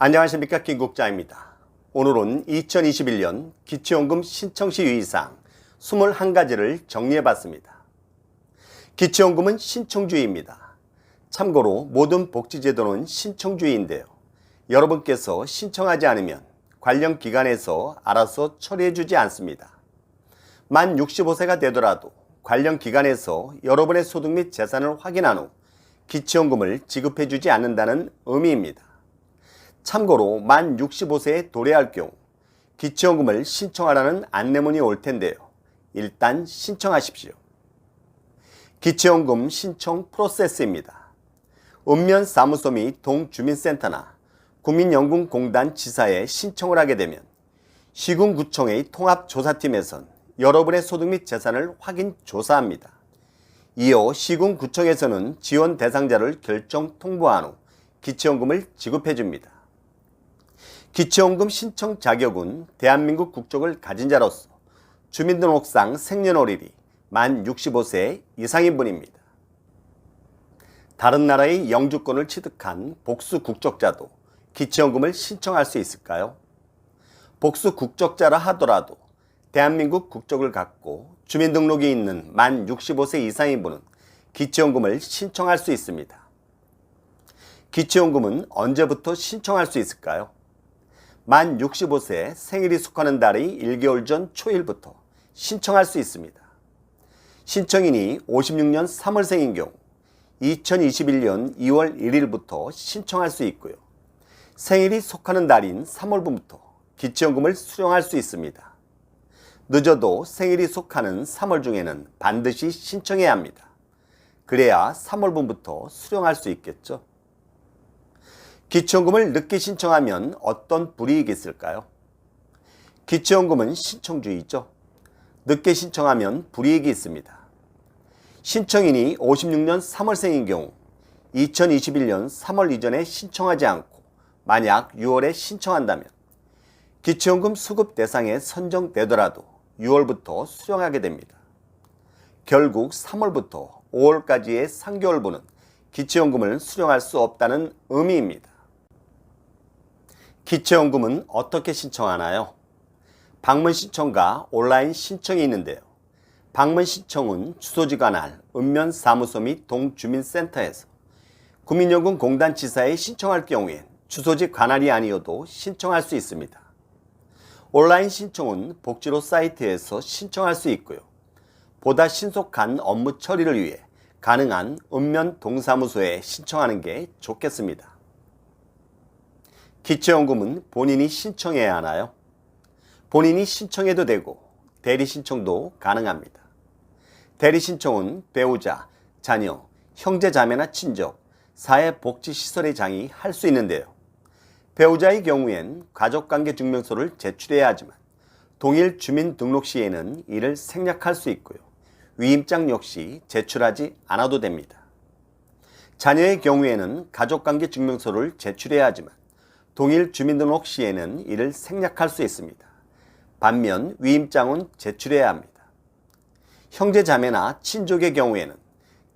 안녕하십니까, 김국자입니다. 오늘은 2021년 기초연금 신청시 유의사항 21가지를 정리해봤습니다. 기초연금은 신청주의입니다. 참고로 모든 복지제도는 신청주의인데요. 여러분께서 신청하지 않으면 관련 기관에서 알아서 처리해주지 않습니다. 만 65세가 되더라도 관련 기관에서 여러분의 소득 및 재산을 확인한 후 기초연금을 지급해주지 않는다는 의미입니다. 참고로 만 65세에 도래할 경우 기초연금을 신청하라는 안내문이 올 텐데요. 일단 신청하십시오. 기초연금 신청 프로세스입니다. 읍면사무소 및 동주민센터나 국민연금공단 지사에 신청을 하게 되면 시군구청의 통합조사팀에선 여러분의 소득 및 재산을 확인 조사합니다. 이어 시군구청에서는 지원 대상자를 결정 통보한 후 기초연금을 지급해줍니다. 기초연금 신청 자격은 대한민국 국적을 가진 자로서 주민등록상 생년월일이 만 65세 이상인 분입니다. 다른 나라의 영주권을 취득한 복수 국적자도 기초연금을 신청할 수 있을까요? 복수 국적자라 하더라도 대한민국 국적을 갖고 주민등록이 있는 만 65세 이상인 분은 기초연금을 신청할 수 있습니다. 기초연금은 언제부터 신청할 수 있을까요? 만 65세 생일이 속하는 달의 1개월 전 초일부터 신청할 수 있습니다. 신청인이 56년 3월생인 경우 2021년 2월 1일부터 신청할 수 있고요. 생일이 속하는 달인 3월부터 기초연금을 수령할 수 있습니다. 늦어도 생일이 속하는 3월 중에는 반드시 신청해야 합니다. 그래야 3월분부터 수령할 수 있겠죠. 기초연금을 늦게 신청하면 어떤 불이익이 있을까요? 기초연금은 신청주의죠. 늦게 신청하면 불이익이 있습니다. 신청인이 56년 3월생인 경우 2021년 3월 이전에 신청하지 않고 만약 6월에 신청한다면 기초연금 수급 대상에 선정되더라도 6월부터 수령하게 됩니다. 결국 3월부터 5월까지의 3개월분은 기초연금을 수령할 수 없다는 의미입니다. 기초연금은 어떻게 신청하나요? 방문 신청과 온라인 신청이 있는데요. 방문 신청은 주소지 관할 읍면사무소 및 동주민센터에서 국민연금공단 지사에 신청할 경우엔 주소지 관할이 아니어도 신청할 수 있습니다. 온라인 신청은 복지로 사이트에서 신청할 수 있고요. 보다 신속한 업무 처리를 위해 가능한 읍면 동사무소에 신청하는 게 좋겠습니다. 기초연금은 본인이 신청해야 하나요? 본인이 신청해도 되고 대리 신청도 가능합니다. 대리 신청은 배우자, 자녀, 형제자매나 친족, 사회복지시설의 장이 할 수 있는데요. 배우자의 경우엔 가족관계증명서를 제출해야 하지만 동일 주민등록 시에는 이를 생략할 수 있고요. 위임장 역시 제출하지 않아도 됩니다. 자녀의 경우에는 가족관계증명서를 제출해야 하지만 동일 주민등록 시에는 이를 생략할 수 있습니다. 반면 위임장은 제출해야 합니다. 형제자매나 친족의 경우에는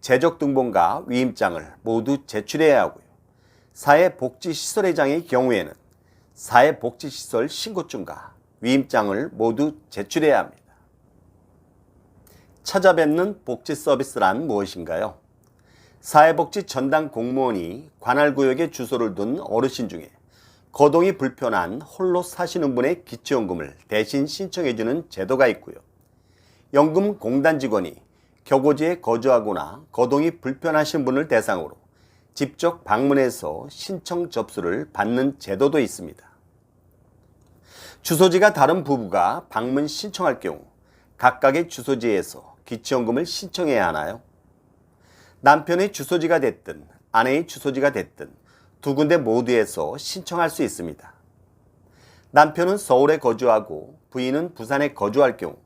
재적등본과 위임장을 모두 제출해야 하고요. 사회복지시설의 장의 경우에는 사회복지시설 신고증과 위임장을 모두 제출해야 합니다. 찾아뵙는 복지서비스란 무엇인가요? 사회복지 전담 공무원이 관할구역에 주소를 둔 어르신 중에 거동이 불편한 홀로 사시는 분의 기초연금을 대신 신청해주는 제도가 있고요. 연금공단 직원이 격오지에 거주하거나 거동이 불편하신 분을 대상으로 직접 방문해서 신청 접수를 받는 제도도 있습니다. 주소지가 다른 부부가 방문 신청할 경우 각각의 주소지에서 기초연금을 신청해야 하나요? 남편의 주소지가 됐든 아내의 주소지가 됐든 두 군데 모두에서 신청할 수 있습니다. 남편은 서울에 거주하고 부인은 부산에 거주할 경우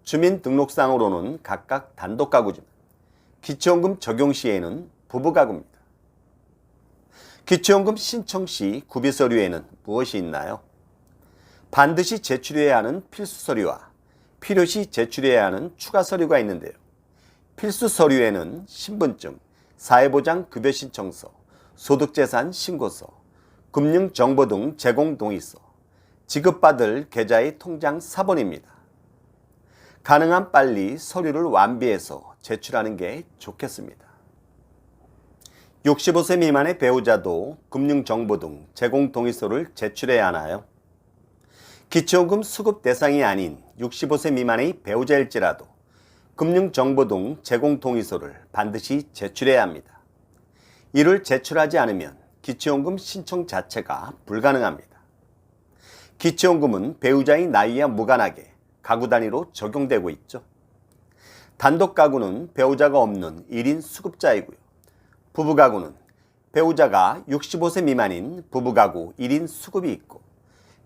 주민등록상으로는 각각 단독가구지만 기초연금 적용 시에는 부부가구입니다. 기초연금 신청 시 구비서류에는 무엇이 있나요? 반드시 제출해야 하는 필수서류와 필요시 제출해야 하는 추가서류가 있는데요. 필수서류에는 신분증, 사회보장급여신청서, 소득재산 신고서, 금융정보 등 제공 동의서, 지급받을 계좌의 통장 사본입니다. 가능한 빨리 서류를 완비해서 제출하는 게 좋겠습니다. 65세 미만의 배우자도 금융정보 등 제공 동의서를 제출해야 하나요? 기초연금 수급 대상이 아닌 65세 미만의 배우자일지라도 금융정보 등 제공 동의서를 반드시 제출해야 합니다. 이를 제출하지 않으면 기초연금 신청 자체가 불가능합니다. 기초연금은 배우자의 나이와 무관하게 가구 단위로 적용되고 있죠. 단독 가구는 배우자가 없는 1인 수급자이고요. 부부가구는 배우자가 65세 미만인 부부가구 1인 수급이 있고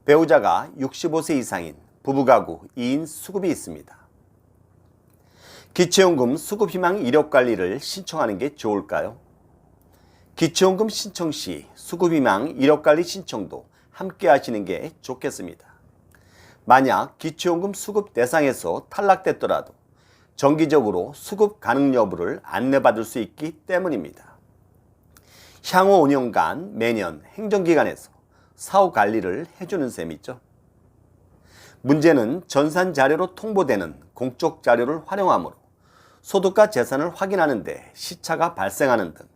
배우자가 65세 이상인 부부가구 2인 수급이 있습니다. 기초연금 수급희망 이력관리를 신청하는 게 좋을까요? 기초연금 신청 시 수급희망 이력관리 신청도 함께 하시는 게 좋겠습니다. 만약 기초연금 수급 대상에서 탈락됐더라도 정기적으로 수급 가능 여부를 안내받을 수 있기 때문입니다. 향후 5년간 매년 행정기관에서 사후 관리를 해주는 셈이죠. 문제는 전산 자료로 통보되는 공적 자료를 활용하므로 소득과 재산을 확인하는 데 시차가 발생하는 등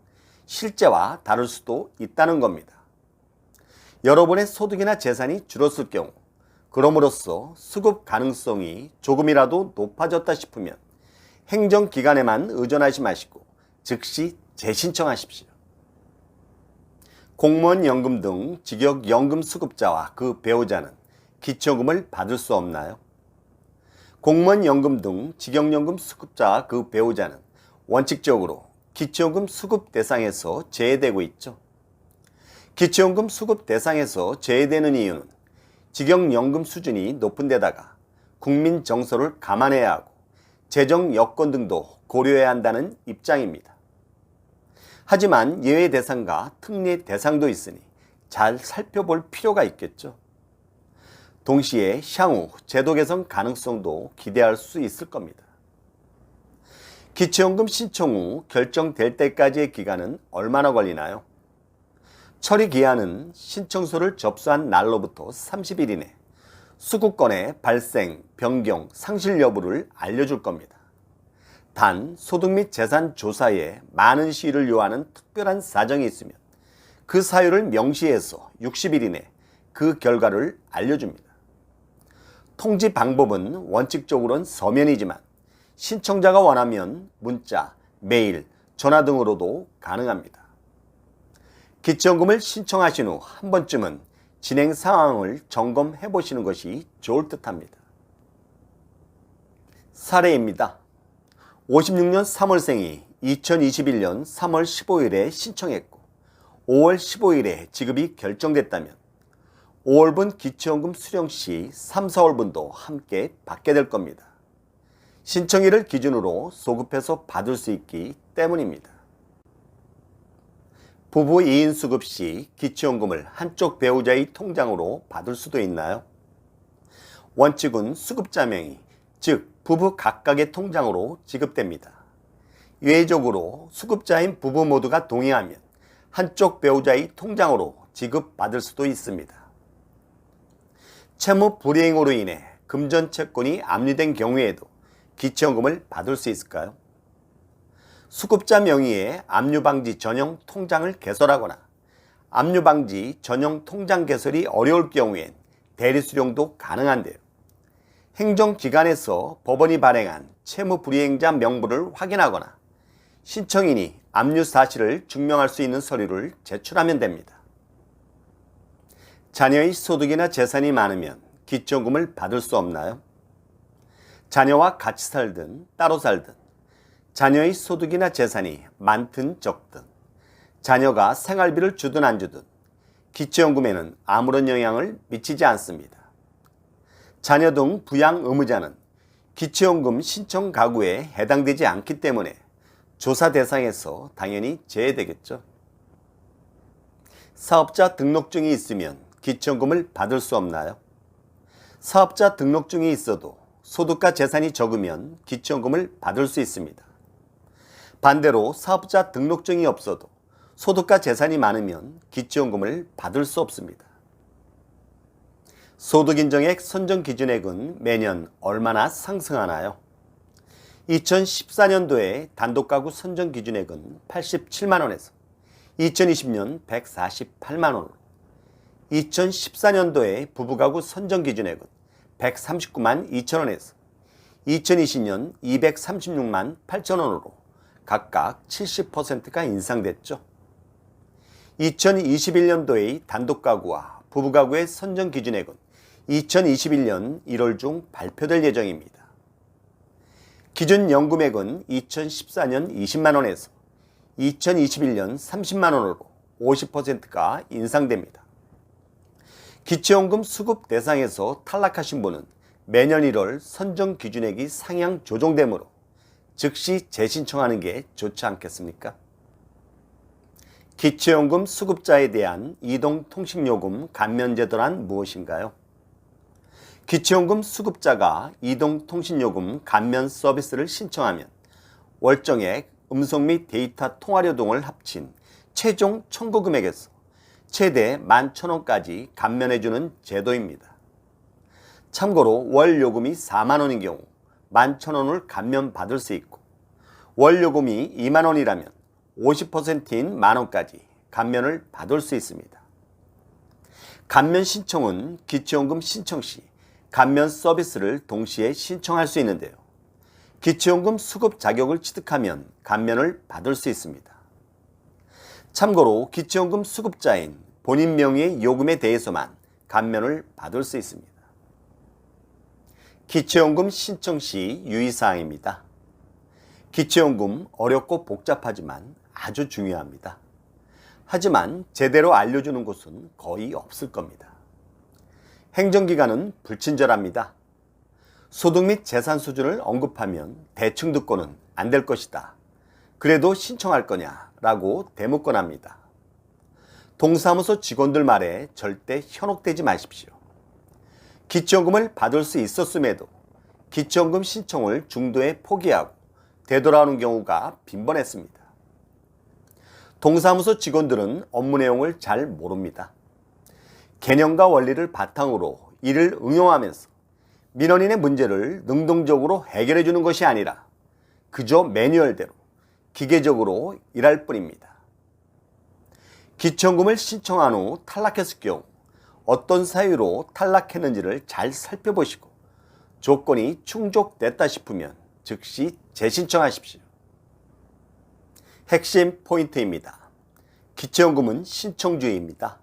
실제와 다를 수도 있다는 겁니다. 여러분의 소득이나 재산이 줄었을 경우 그럼으로써 수급 가능성이 조금이라도 높아졌다 싶으면 행정기관에만 의존하지 마시고 즉시 재신청하십시오. 공무원 연금 등 직역연금 수급자와 그 배우자는 기초연금을 받을 수 없나요? 공무원 연금 등 직역연금 수급자와 그 배우자는 원칙적으로 기초연금 수급 대상에서 제외되고 있죠. 기초연금 수급 대상에서 제외되는 이유는 직역연금 수준이 높은 데다가 국민 정서를 감안해야 하고 재정 여건 등도 고려해야 한다는 입장입니다. 하지만 예외 대상과 특례 대상도 있으니 잘 살펴볼 필요가 있겠죠. 동시에 향후 제도 개선 가능성도 기대할 수 있을 겁니다. 기초연금 신청 후 결정될 때까지의 기간은 얼마나 걸리나요? 처리 기한은 신청서를 접수한 날로부터 30일 이내 수급권의 발생, 변경, 상실 여부를 알려줄 겁니다. 단 소득 및 재산 조사에 많은 시일을 요하는 특별한 사정이 있으면 그 사유를 명시해서 60일 이내 그 결과를 알려줍니다. 통지 방법은 원칙적으로는 서면이지만 신청자가 원하면 문자, 메일, 전화 등으로도 가능합니다. 기초연금을 신청하신 후 한 번쯤은 진행 상황을 점검해 보시는 것이 좋을 듯합니다. 사례입니다. 56년 3월생이 2021년 3월 15일에 신청했고 5월 15일에 지급이 결정됐다면 5월분 기초연금 수령 시 3, 4월분도 함께 받게 될 겁니다. 신청일을 기준으로 소급해서 받을 수 있기 때문입니다. 부부 2인 수급 시 기초연금을 한쪽 배우자의 통장으로 받을 수도 있나요? 원칙은 수급자 명의, 즉 부부 각각의 통장으로 지급됩니다. 예외적으로 수급자인 부부 모두가 동의하면 한쪽 배우자의 통장으로 지급받을 수도 있습니다. 채무 불이행으로 인해 금전 채권이 압류된 경우에도 기초연금을 받을 수 있을까요? 수급자 명의의 압류방지 전용 통장을 개설하거나 압류방지 전용 통장 개설이 어려울 경우엔 대리수령도 가능한데요. 행정기관에서 법원이 발행한 채무불이행자 명부를 확인하거나 신청인이 압류 사실을 증명할 수 있는 서류를 제출하면 됩니다. 자녀의 소득이나 재산이 많으면 기초연금을 받을 수 없나요? 자녀와 같이 살든 따로 살든 자녀의 소득이나 재산이 많든 적든 자녀가 생활비를 주든 안 주든 기초연금에는 아무런 영향을 미치지 않습니다. 자녀 등 부양 의무자는 기초연금 신청 가구에 해당되지 않기 때문에 조사 대상에서 당연히 제외되겠죠. 사업자 등록증이 있으면 기초연금을 받을 수 없나요? 사업자 등록증이 있어도 소득과 재산이 적으면 기초연금을 받을 수 있습니다. 반대로 사업자 등록증이 없어도 소득과 재산이 많으면 기초연금을 받을 수 없습니다. 소득인정액 선정기준액은 매년 얼마나 상승하나요? 2014년도에 단독가구 선정기준액은 87만원에서 2020년 148만원으로, 2014년도에 부부가구 선정기준액은 139만 2천원에서 2020년 236만 8천원으로 각각 70%가 인상됐죠. 2021년도의 단독가구와 부부가구의 선정기준액은 2021년 1월 중 발표될 예정입니다. 기준연금액은 2014년 20만원에서 2021년 30만원으로 50%가 인상됩니다. 기초연금 수급 대상에서 탈락하신 분은 매년 1월 선정기준액이 상향 조정되므로 즉시 재신청하는 게 좋지 않겠습니까? 기초연금 수급자에 대한 이동통신요금 감면제도란 무엇인가요? 기초연금 수급자가 이동통신요금 감면 서비스를 신청하면 월정액, 음성 및 데이터 통화료 등을 합친 최종 청구 금액에서 최대 11,000원까지 감면해주는 제도입니다. 참고로 월 요금이 4만원인 경우 11,000원을 감면받을 수 있고, 월 요금이 2만원이라면 50%인 만원까지 감면을 받을 수 있습니다. 감면 신청은 기초연금 신청 시 감면 서비스를 동시에 신청할 수 있는데요. 기초연금 수급 자격을 취득하면 감면을 받을 수 있습니다. 참고로 기초연금 수급자인 본인 명의의 요금에 대해서만 감면을 받을 수 있습니다. 기초연금 신청 시 유의사항입니다. 기초연금 어렵고 복잡하지만 아주 중요합니다. 하지만 제대로 알려주는 곳은 거의 없을 겁니다. 행정기관은 불친절합니다. 소득 및 재산 수준을 언급하면 대충 듣고는 안 될 것이다, 그래도 신청할 거냐 라고 대묻곤합니다. 동사무소 직원들 말에 절대 현혹되지 마십시오. 기초연금을 받을 수 있었음에도 기초연금 신청을 중도에 포기하고 되돌아오는 경우가 빈번했습니다. 동사무소 직원들은 업무 내용을 잘 모릅니다. 개념과 원리를 바탕으로 이를 응용하면서 민원인의 문제를 능동적으로 해결해 주는 것이 아니라 그저 매뉴얼대로 기계적으로 일할 뿐입니다. 기초연금을 신청한 후 탈락했을 경우 어떤 사유로 탈락했는지를 잘 살펴보시고 조건이 충족됐다 싶으면 즉시 재신청하십시오. 핵심 포인트입니다. 기초연금은 신청주의입니다.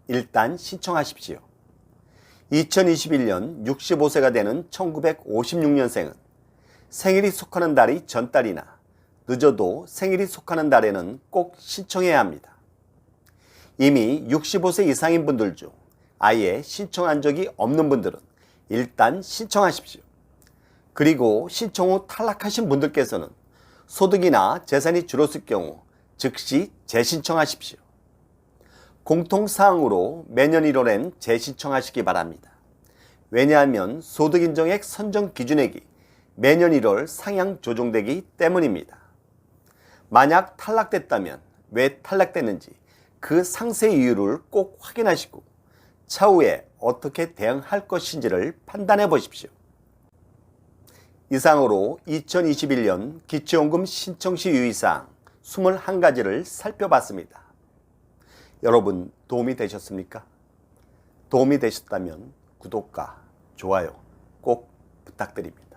일단 신청하십시오. 2021년 65세가 되는 1956년생은 생일이 속하는 달이 전달이나 늦어도 생일이 속하는 달에는 꼭 신청해야 합니다. 이미 65세 이상인 분들 중 아예 신청한 적이 없는 분들은 일단 신청하십시오. 그리고 신청 후 탈락하신 분들께서는 소득이나 재산이 줄었을 경우 즉시 재신청하십시오. 공통사항으로 매년 1월엔 재신청하시기 바랍니다. 왜냐하면 소득인정액 선정 기준액이 매년 1월 상향 조정되기 때문입니다. 만약 탈락됐다면 왜 탈락됐는지 그 상세 이유를 꼭 확인하시고 차후에 어떻게 대응할 것인지를 판단해 보십시오. 이상으로 2021년 기초연금 신청 시 유의사항 21가지를 살펴봤습니다. 여러분 도움이 되셨습니까? 도움이 되셨다면 구독과 좋아요 꼭 부탁드립니다.